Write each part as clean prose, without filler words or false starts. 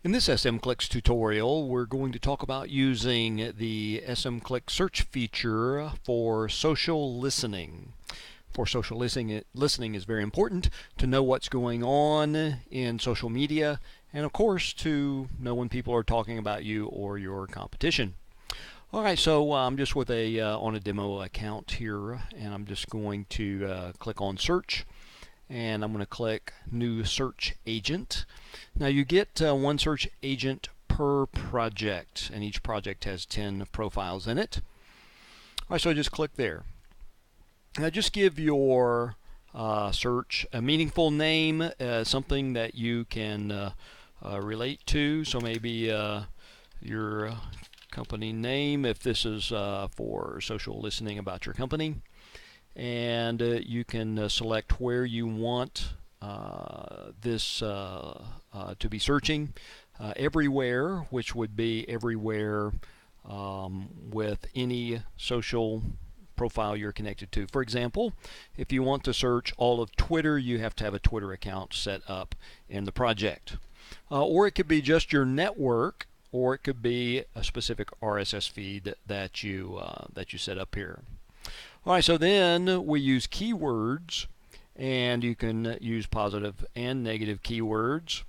In this SMclicks tutorial, we're going to talk about using the SMclicks search feature for social listening. For social listening is very important to know what's going on in social media, and of course to know when people are talking about you or your competition. Alright, so I'm just with on a demo account here, and I'm just going to click on search, and I'm going to click new search agent. Now you get one search agent per project, and each project has 10 profiles in it. Alright, so just click there. Now just give your search a meaningful name, something that you can relate to. So maybe your company name, if this is for social listening about your company. And you can select where you want this to be searching. Everywhere, which would be everywhere with any social profile you're connected to. For example, if you want to search all of Twitter, you have to have a Twitter account set up in the project. Or it could be just your network, or it could be a specific RSS feed that you set up here. Alright, so then we use keywords, and you can use positive and negative keywords,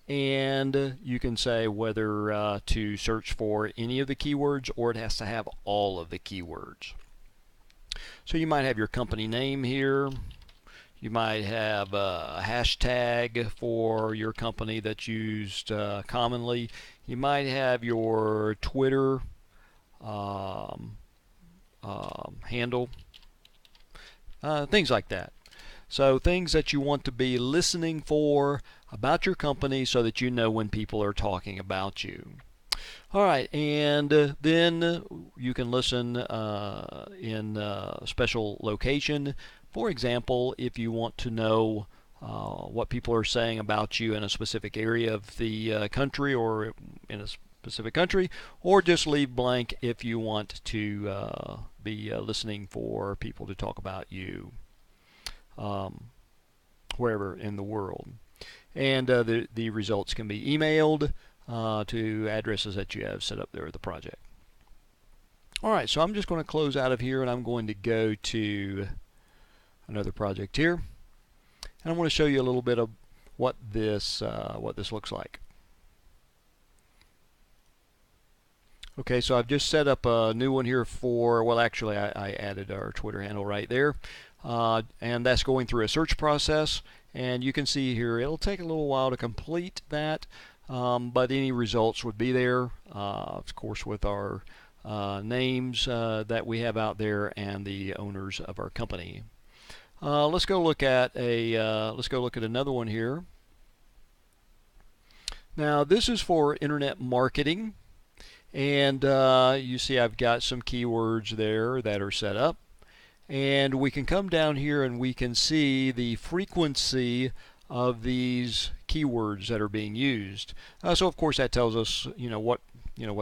and you can say whether to search for any of the keywords or it has to have all of the keywords. So you might have your company name here. You might have a hashtag for your company that's used commonly. You might have your Twitter handle, things like that. So things that you want to be listening for about your company so that you know when people are talking about you. Alright, and then you can listen in a special location. For example, if you want to know what people are saying about you in a specific area of the country, or in a specific country, or just leave blank if you want to be listening for people to talk about you wherever in the world. And the results can be emailed to addresses that you have set up there at the project. Alright, so I'm just going to close out of here, and I'm going to go to another project here, and I want to show you a little bit of what this looks like. Okay, so I've just set up a new one here for, well actually I added our Twitter handle right there, and that's going through a search process, and you can see here it'll take a little while to complete that, but any results would be there, of course, with our names that we have out there and the owners of our company. Let's go look at another one here. Now this is for internet marketing, and you see I've got some keywords there that are set up, and we can come down here and we can see the frequency of these keywords that are being used. So of course that tells us what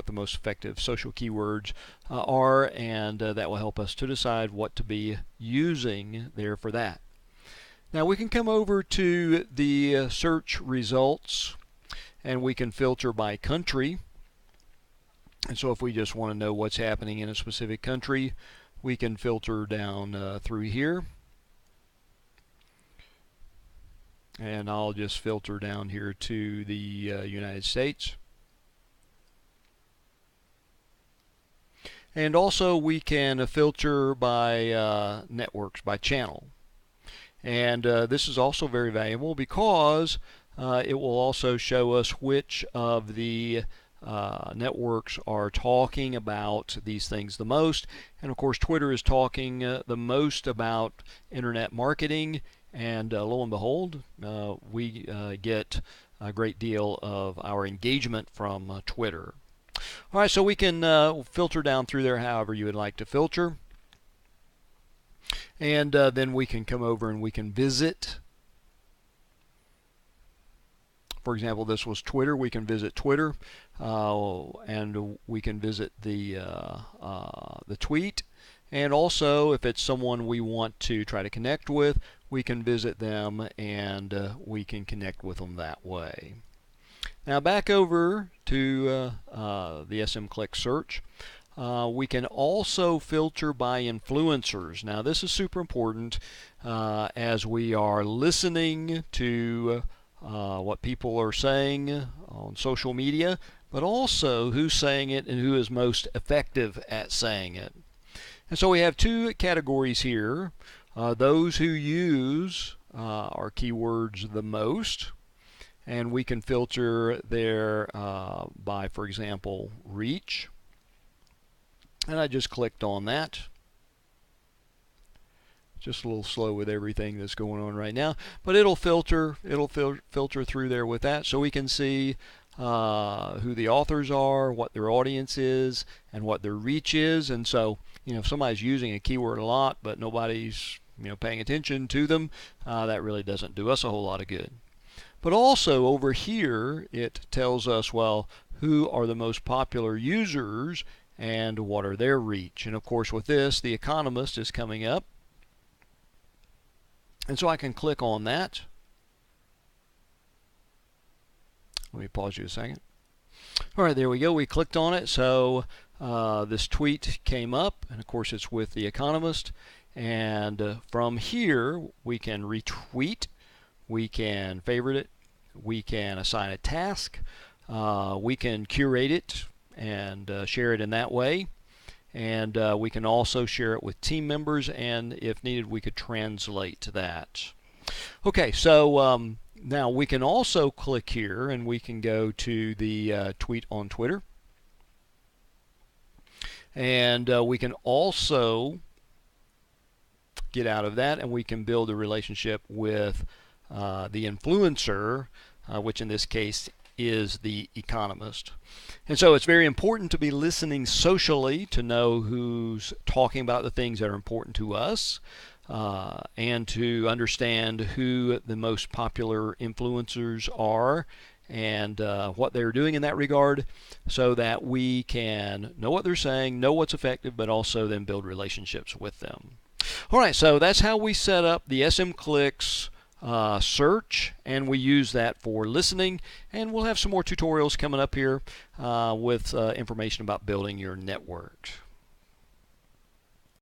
the most effective social keywords are, and that will help us to decide what to be using there for that. Now we can come over to the search results, and we can filter by country. And so if we just want to know what's happening in a specific country, we can filter down through here. And I'll just filter down here to the United States. And also we can filter by networks, by channel. And this is also very valuable because it will also show us which of the networks are talking about these things the most. And of course Twitter is talking the most about internet marketing, and lo and behold, we get a great deal of our engagement from Twitter. Alright, so we can filter down through there however you would like to filter, and then we can come over and we can visit. For example, this was Twitter. We can visit Twitter, and we can visit the tweet. And also, if it's someone we want to try to connect with, we can visit them, and we can connect with them that way. Now back over to the SMclicks search. We can also filter by influencers. Now this is super important as we are listening to what people are saying on social media, but also who's saying it and who is most effective at saying it. And so we have two categories here. Those who use our keywords the most, and we can filter there by, for example, reach. And I just clicked on that. Just a little slow with everything that's going on right now, but it'll filter through there with that, so we can see who the authors are, what their audience is, and what their reach is. And so, if somebody's using a keyword a lot but nobody's paying attention to them, that really doesn't do us a whole lot of good. But also over here it tells us, well, who are the most popular users and what are their reach. And of course with this, The Economist is coming up. And so I can click on that. Let me pause you a second. All right, there we go. We clicked on it. So this tweet came up, and of course it's with The Economist. And from here, we can retweet, we can favorite it, we can assign a task, we can curate it and share it in that way. And we can also share it with team members, and if needed, we could translate that. Okay, so now we can also click here and we can go to the tweet on Twitter. And we can also get out of that and we can build a relationship with the influencer, which in this case is The Economist. And so it's very important to be listening socially to know who's talking about the things that are important to us, and to understand who the most popular influencers are and what they're doing in that regard, so that we can know what they're saying, know what's effective, but also then build relationships with them. All right, so that's how we set up the SMclicks search, and we use that for listening. And we'll have some more tutorials coming up here with information about building your networks.